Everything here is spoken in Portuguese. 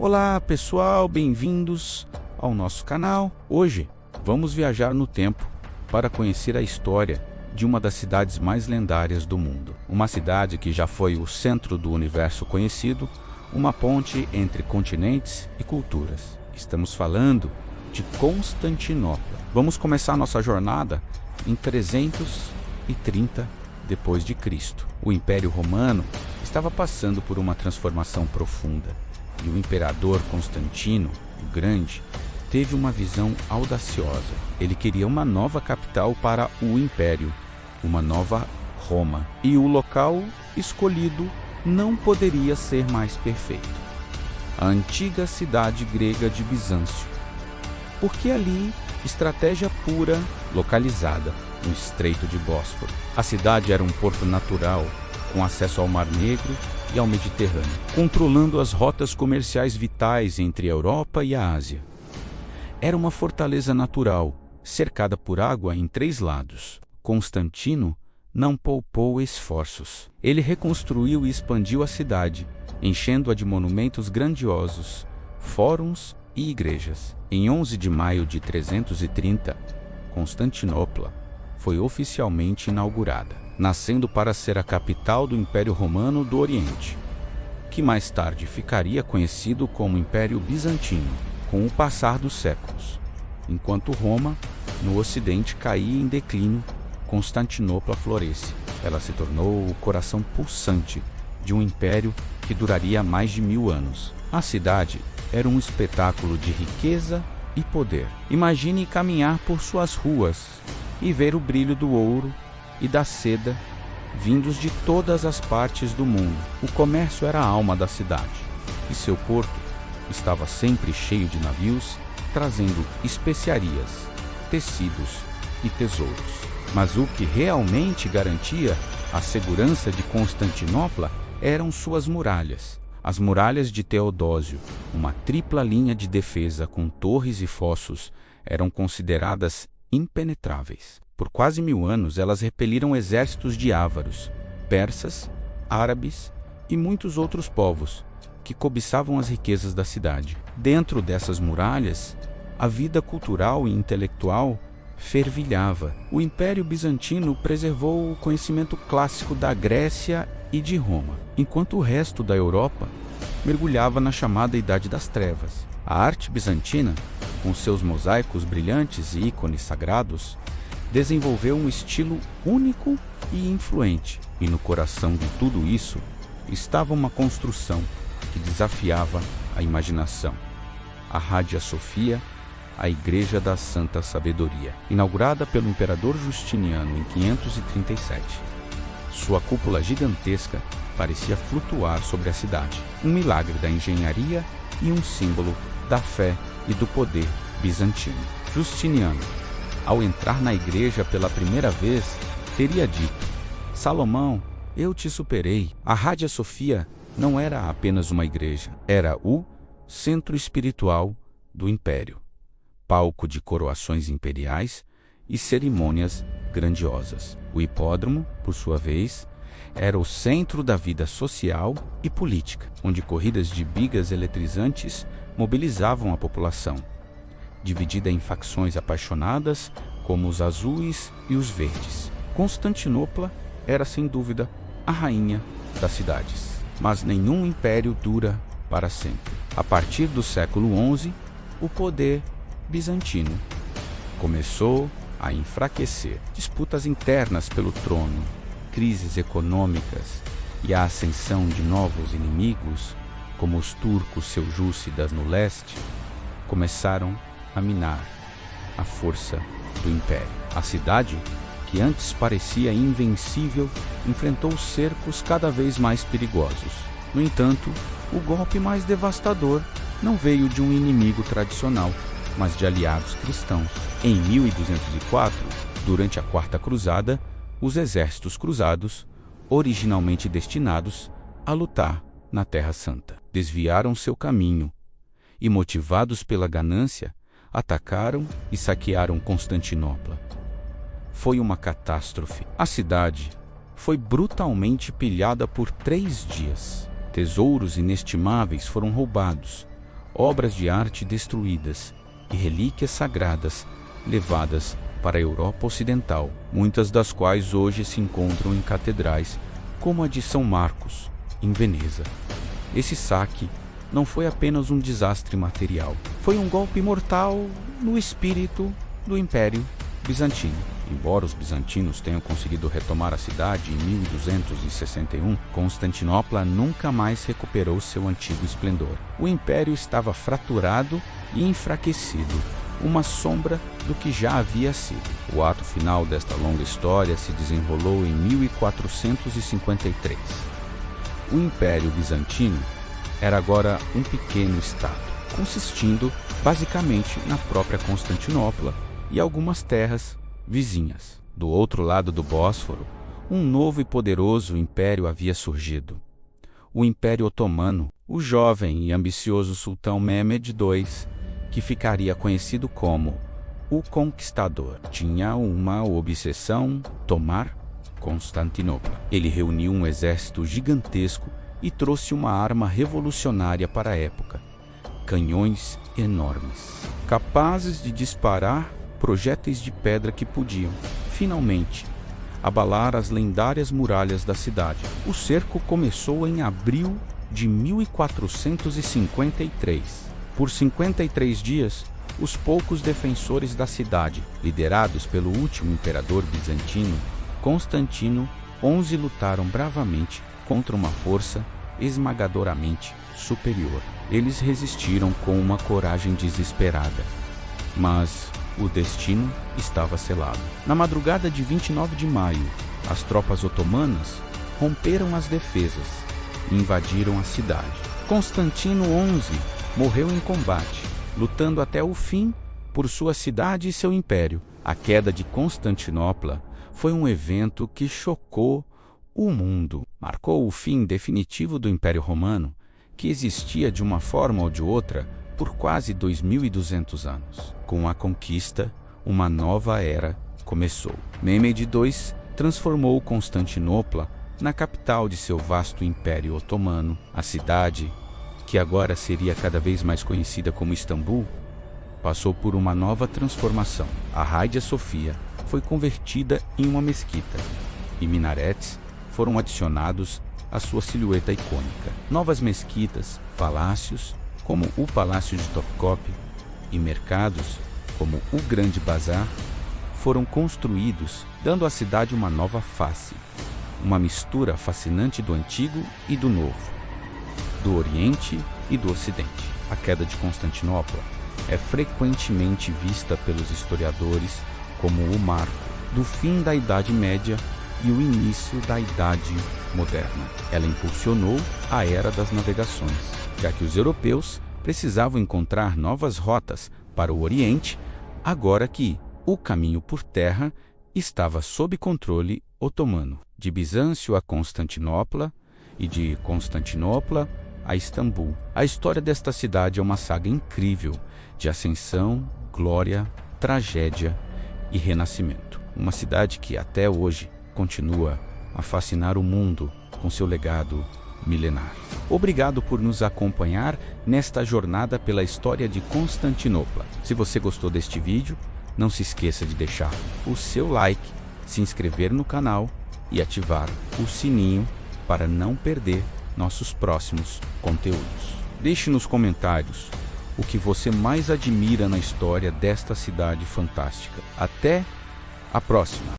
Olá pessoal, bem-vindos ao nosso canal. Hoje vamos viajar no tempo para conhecer a história de uma das cidades mais lendárias do mundo. Uma cidade que já foi o centro do universo conhecido, uma ponte entre continentes e culturas. Estamos falando de Constantinopla. Vamos começar nossa jornada em 330 depois de Cristo. O Império Romano estava passando por uma transformação profunda e o imperador Constantino, o Grande, teve uma visão audaciosa. Ele queria uma nova capital para o Império, uma nova Roma. E o local escolhido não poderia ser mais perfeito. A antiga cidade grega de Bizâncio. Porque ali, estratégia pura, localizada no Estreito de Bósforo. A cidade era um porto natural, com acesso ao Mar Negro e ao Mediterrâneo, controlando as rotas comerciais vitais entre a Europa e a Ásia. Era uma fortaleza natural, cercada por água em 3 lados. Constantino não poupou esforços. Ele reconstruiu e expandiu a cidade, enchendo-a de monumentos grandiosos, fóruns e igrejas. Em 11 de maio de 330, Constantinopla foi oficialmente inaugurada, nascendo para ser a capital do Império Romano do Oriente, que mais tarde ficaria conhecido como Império Bizantino. Com o passar dos séculos, enquanto Roma, no Ocidente, caía em declínio, Constantinopla floresce. Ela se tornou o coração pulsante de um império que duraria mais de 1000 anos. A cidade era um espetáculo de riqueza e poder. Imagine caminhar por suas ruas e ver o brilho do ouro e da seda vindos de todas as partes do mundo. O comércio era a alma da cidade, e seu porto estava sempre cheio de navios, trazendo especiarias, tecidos e tesouros. Mas o que realmente garantia a segurança de Constantinopla eram suas muralhas. As muralhas de Teodósio, uma tripla linha de defesa com torres e fossos, eram consideradas impenetráveis. Por quase 1000 anos, elas repeliram exércitos de ávaros, persas, árabes e muitos outros povos que cobiçavam as riquezas da cidade. Dentro dessas muralhas, a vida cultural e intelectual fervilhava. O Império Bizantino preservou o conhecimento clássico da Grécia e de Roma, enquanto o resto da Europa mergulhava na chamada Idade das Trevas. A arte bizantina, com seus mosaicos brilhantes e ícones sagrados, desenvolveu um estilo único e influente. E no coração de tudo isso estava uma construção que desafiava a imaginação: a Hagia Sophia, a Igreja da Santa Sabedoria, inaugurada pelo imperador Justiniano em 537. Sua cúpula gigantesca parecia flutuar sobre a cidade, um milagre da engenharia e um símbolo da fé e do poder bizantino. Justiniano, ao entrar na igreja pela primeira vez, teria dito: Salomão, eu te superei. A Hagia Sophia não era apenas uma igreja, era o centro espiritual do império, palco de coroações imperiais e cerimônias grandiosas. O hipódromo, por sua vez, era o centro da vida social e política, onde corridas de bigas eletrizantes mobilizavam a população, dividida em facções apaixonadas como os azuis e os verdes. Constantinopla era, sem dúvida, a rainha das cidades. Mas nenhum império dura para sempre. A partir do século XI, o poder bizantino começou a enfraquecer. Disputas internas pelo trono, crises econômicas e a ascensão de novos inimigos, como os turcos seljúcidas no leste, começaram a minar a força do império. A cidade, que antes parecia invencível, enfrentou cercos cada vez mais perigosos. No entanto, o golpe mais devastador não veio de um inimigo tradicional, mas de aliados cristãos. Em 1204, durante a Quarta Cruzada, os exércitos cruzados, originalmente destinados a lutar na Terra Santa, desviaram seu caminho e, motivados pela ganância, atacaram e saquearam Constantinopla. Foi uma catástrofe. A cidade foi brutalmente pilhada por 3 dias. Tesouros inestimáveis foram roubados. obras de arte destruídas e relíquias sagradas levadas para a Europa Ocidental, muitas das quais hoje se encontram em catedrais, como a de São Marcos, em Veneza. Esse saque não foi apenas um desastre material, foi um golpe mortal no espírito do Império Bizantino. Embora os bizantinos tenham conseguido retomar a cidade em 1261, Constantinopla nunca mais recuperou seu antigo esplendor. O império estava fraturado e enfraquecido, uma sombra do que já havia sido. O ato final desta longa história se desenrolou em 1453. O Império Bizantino era agora um pequeno estado, consistindo basicamente na própria Constantinopla e algumas terras vizinhas. Do outro lado do Bósforo, um novo e poderoso império havia surgido. O Império Otomano, o jovem e ambicioso sultão Mehmed II, que ficaria conhecido como o Conquistador, tinha uma obsessão: tomar Constantinopla. Ele reuniu um exército gigantesco e trouxe uma arma revolucionária para a época: canhões enormes, capazes de disparar projéteis de pedra que podiam, finalmente, abalar as lendárias muralhas da cidade. O cerco começou em abril de 1453. Por 53 dias, os poucos defensores da cidade, liderados pelo último imperador bizantino, Constantino XI, lutaram bravamente contra uma força esmagadoramente superior. Eles resistiram com uma coragem desesperada, mas o destino estava selado. Na madrugada de 29 de maio, as tropas otomanas romperam as defesas e invadiram a cidade. Constantino XI morreu em combate, lutando até o fim por sua cidade e seu império. A queda de Constantinopla foi um evento que chocou o mundo. Marcou o fim definitivo do Império Romano, que existia de uma forma ou de outra por quase 2.200 anos. Com a conquista, uma nova era começou. Mehmed II transformou Constantinopla na capital de seu vasto Império Otomano. A cidade, que agora seria cada vez mais conhecida como Istambul, passou por uma nova transformação. A Hagia Sophia foi convertida em uma mesquita e minaretes foram adicionados à sua silhueta icônica. Novas mesquitas, palácios, como o Palácio de Topkapı, e mercados, como o Grande Bazar, foram construídos, dando à cidade uma nova face, uma mistura fascinante do antigo e do novo, do Oriente e do Ocidente. A queda de Constantinopla é frequentemente vista pelos historiadores como o marco do fim da Idade Média e o início da Idade Moderna. Ela impulsionou a Era das Navegações, já que os europeus precisavam encontrar novas rotas para o Oriente, agora que o caminho por terra estava sob controle otomano. De Bizâncio a Constantinopla e de Constantinopla a Istambul. A história desta cidade é uma saga incrível de ascensão, glória, tragédia e renascimento. Uma cidade que até hoje continua a fascinar o mundo com seu legado milenar. Obrigado por nos acompanhar nesta jornada pela história de Constantinopla. Se você gostou deste vídeo, não se esqueça de deixar o seu like, se inscrever no canal e ativar o sininho para não perder nossos próximos conteúdos. Deixe nos comentários o que você mais admira na história desta cidade fantástica. Até a próxima!